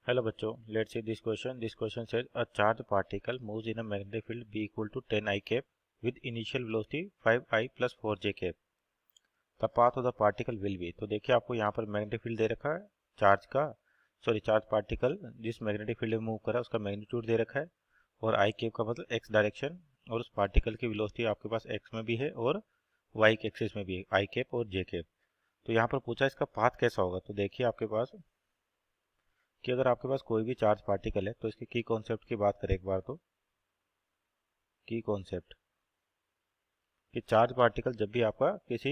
Hello बच्चों, let's see this question. This question says a charged particle moves in a magnetic field B equal to 10 I cap with initial velocity 5 I plus 4 j cap. The path of the particle will be. तो देखिए आपको यहाँ पर magnetic field दे रखा है charge particle जिस magnetic field में move कर रहा है उसका मैग्नीट्यूड दे रखा है और आई केप का मतलब एक्स डायरेक्शन और उस पार्टिकल की वेलोसिटी आपके पास एक्स में भी है और वाई के एक्सिस में भी है, आई केप और जे केप. तो यहाँ पर पूछा इसका पाथ कैसा होगा. तो देखिए आपके पास कि अगर आपके पास कोई भी चार्ज पार्टिकल है तो इसके की कॉन्सेप्ट की बात करें एक बार. तो की कॉन्सेप्ट कि चार्ज पार्टिकल जब भी आपका किसी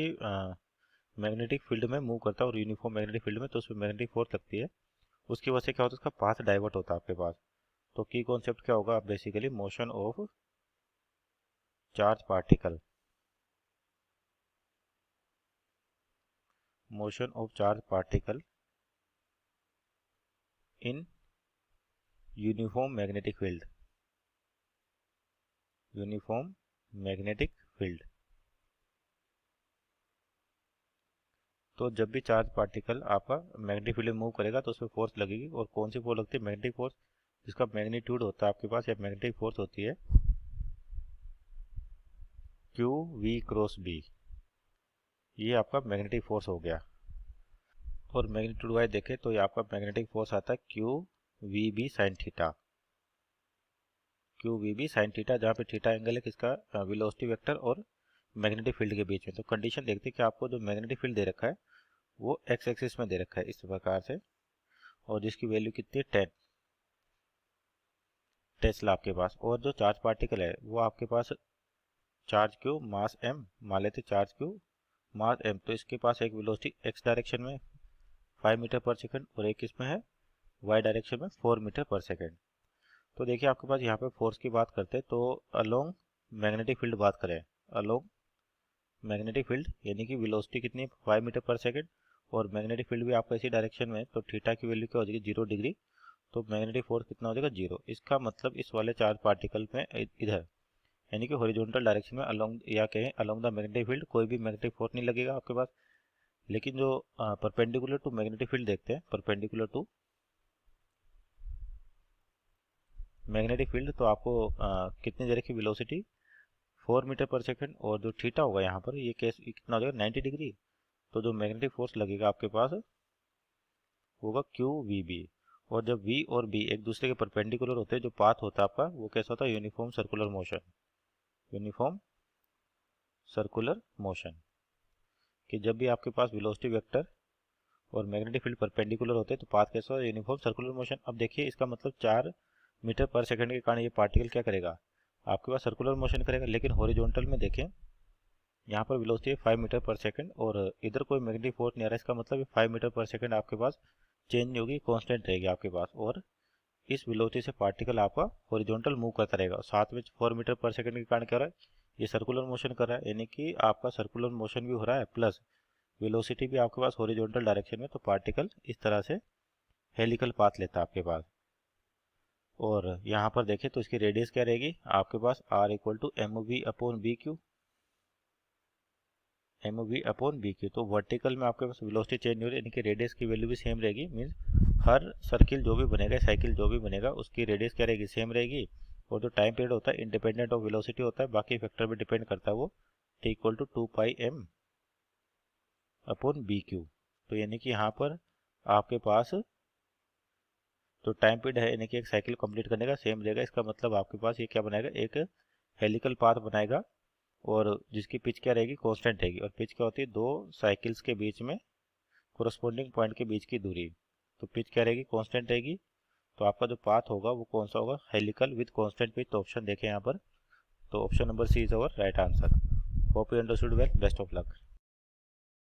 मैग्नेटिक फील्ड में मूव करता है और यूनिफॉर्म मैग्नेटिक फील्ड में तो उसमें मैग्नेटिक फोर्स लगती है, उसकी वजह से क्या होता है उसका पाथ डाइवर्ट होता है आपके पास. तो की कॉन्सेप्ट क्या होगा, basically motion of charge particle in uniform magnetic field. तो जब भी चार्ज पार्टिकल आपका मैग्नेटिक फील्ड में मूव करेगा तो उसमें फोर्स लगेगी. और कौन सी फोर्स लगती है, मैग्नेटिक फोर्स, जिसका मैग्नीट्यूड होता है आपके पास, या मैग्नेटिक फोर्स होती है क्यू वी क्रॉस बी. ये आपका मैग्नेटिक फोर्स हो गया. और मैग्नीट्यूड वाइज देखें तो ये आपका मैग्नेटिक फोर्स आता है Q V B sine theta. जहाँ पे थीटा एंगल है किसका, वेलोसिटी वेक्टर और मैग्नेटिक फील्ड के बीच में. तो कंडीशन देखते हैं कि आपको जो मैग्नेटिक फील्ड दे रखा है वो एक्स एक्सिस में दे रखा है इस प्रकार से, और जिसकी वैल्यू कितनी है 10 टेस्ला आपके पास. और जो चार्ज पार्टिकल है वो आपके पास चार्ज क्यू मास एम मान लेते, चार्ज क्यू मास एम. तो इसके पास एक वेलोसिटी एक्स डायरेक्शन में 5 मीटर पर सेकंड और एक इसमें है वाई डायरेक्शन में 4 मीटर पर सेकंड. तो देखिए आपके पास यहाँ पे फोर्स की बात करते हैं तो अलोंग मैग्नेटिक फील्ड बात करें, अलोंग मैग्नेटिक फील्ड यानी कि वेलोसिटी कितनी 5 मीटर पर सेकंड और मैग्नेटिक फील्ड भी आपका इसी डायरेक्शन में, तो थीटा की वैल्यू क्या हो जाएगी 0 डिग्री. तो मैग्नेटिक फोर्स कितना हो जाएगा 0. इसका मतलब इस वाले चार्ज पार्टिकल में इधर यानी कि हॉरिजॉन्टल डायरेक्शन में अलोंग या कहें अलोंग द मैग्नेटिक फील्ड कोई भी मैग्नेटिक फोर्स नहीं लगेगा आपके पास. लेकिन जो परपेंडिकुलर टू मैग्नेटिक फील्ड देखते हैं, परपेंडिकुलर टू मैग्नेटिक फील्ड, तो आपको कितनी देर की वेलोसिटी 4 मीटर पर सेकंड और जो थीटा होगा यहाँ पर ये केस कितना हो जाएगा 90 डिग्री. तो जो मैग्नेटिक फोर्स लगेगा आपके पास होगा क्यू वी बी. और जब v और b एक दूसरे के परपेंडिकुलर होते हैं, जो पाथ होता है आपका वो कैसा होता है, यूनिफॉर्म सर्कुलर मोशन. कि जब भी आपके पास वेलोसिटी वेक्टर और मैग्नेटिक फील्ड परपेंडिकुलर होते हैं तो पाथ कैसा होता है, यूनिफॉर्म सर्कुलर मोशन. अब देखिए इसका मतलब 4 मीटर पर सेकंड के कारण ये पार्टिकल क्या करेगा, आपके पास सर्कुलर मोशन करेगा. लेकिन हॉरिजॉन्टल में देखें यहाँ पर वेलोसिटी है 5 मीटर पर सेकंड और इधर कोई मैग्नेटिक फोर्स नहीं आ रहा है. इसका मतलब 5 मीटर पर सेकंड आपके पास चेंज नहीं होगी, कांस्टेंट रहेगी आपके पास. और इस वेलोसिटी से पार्टिकल आपका हॉरिजॉन्टल मूव करता रहेगा. साथ में 4 मीटर पर सेकंड के कारण क्या हो रहा है, ये सर्कुलर मोशन कर रहा है, यानी कि आपका सर्कुलर मोशन भी हो रहा है प्लस वेलोसिटी भी आपके पास हॉरिजॉन्टल डायरेक्शन में. तो पार्टिकल इस तरह से हेलिकल पाथ लेता है आपके पास. और यहाँ पर देखें तो इसकी रेडियस क्या रहेगी आपके पास, r equal to M V upon B Q. तो वर्टिकल में आपके पास वेलोसिटी चेंज हो रही है, यानी कि रेडियस की वैल्यू भी सेम रहेगी. मीन्स हर सर्किल जो भी बनेगा, साइकिल जो भी बनेगा, उसकी रेडियस क्या रहेगी, सेम रहेगी. और जो टाइम पीरियड होता है इंडिपेंडेंट ऑफ वेलोसिटी होता है, बाकी फैक्टर भी डिपेंड करता है वो t equal to 2 pi M upon B Q. तो यानी कि यहाँ पर आपके पास जो टाइम पीरियड है यानी कि एक साइकिल कंप्लीट करने का सेम रहेगा. इसका मतलब आपके पास ये क्या बनाएगा, एक हेलिकल पाथ बनाएगा और जिसकी पिच क्या रहेगी, कांस्टेंट रहेगी. और पिच क्या होती है, दो साइकिल्स के बीच में कोरस्पोंडिंग पॉइंट के बीच की दूरी. तो पिच क्या रहेगी, कांस्टेंट रहेगी. तो आपका जो पाथ होगा वो कौन सा होगा, हेलिकल विद कांस्टेंट पिच. तो ऑप्शन देखें यहाँ पर, तो option number C is our right answer. Hope you understood well. Best of luck.